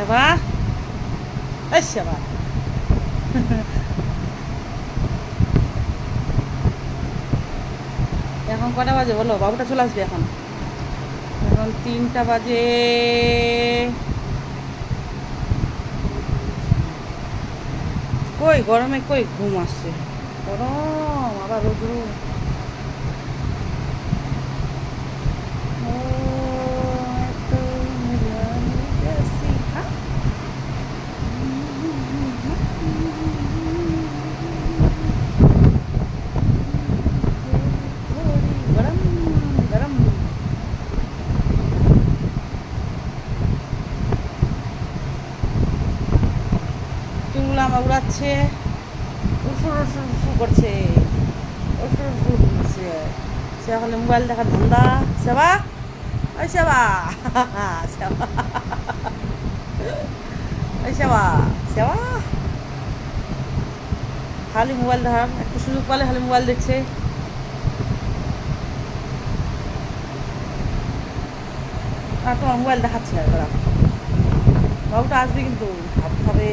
সেবা, এই সেবা। এখন কটা বাজে বলো? বাবুটা চলে আসবে এখন। এখন 3টা বাজে। কই গরমে কই ঘুম আসছে? গরম আবার রোদ রোদ। ও এত মিলানিয়াছি, হ্যাঁ? গরম গরম। চুলগুলো আমার উড়াচ্ছে, উফুর উফুর উফু করছে, উফুর উফুর করছে। সে হলে মোবাইল দেখার ধান্দা। সেবা, ওই সেবা, সেবা, ওই সেবা, সেবা। খালি মোবাইল দেখার একটু সুযোগ পালে খালি মোবাইল দেখছে। আর তোমার মোবাইল দেখাচ্ছে না, বাবুটা আসবে কিন্তু ভাত খাবে।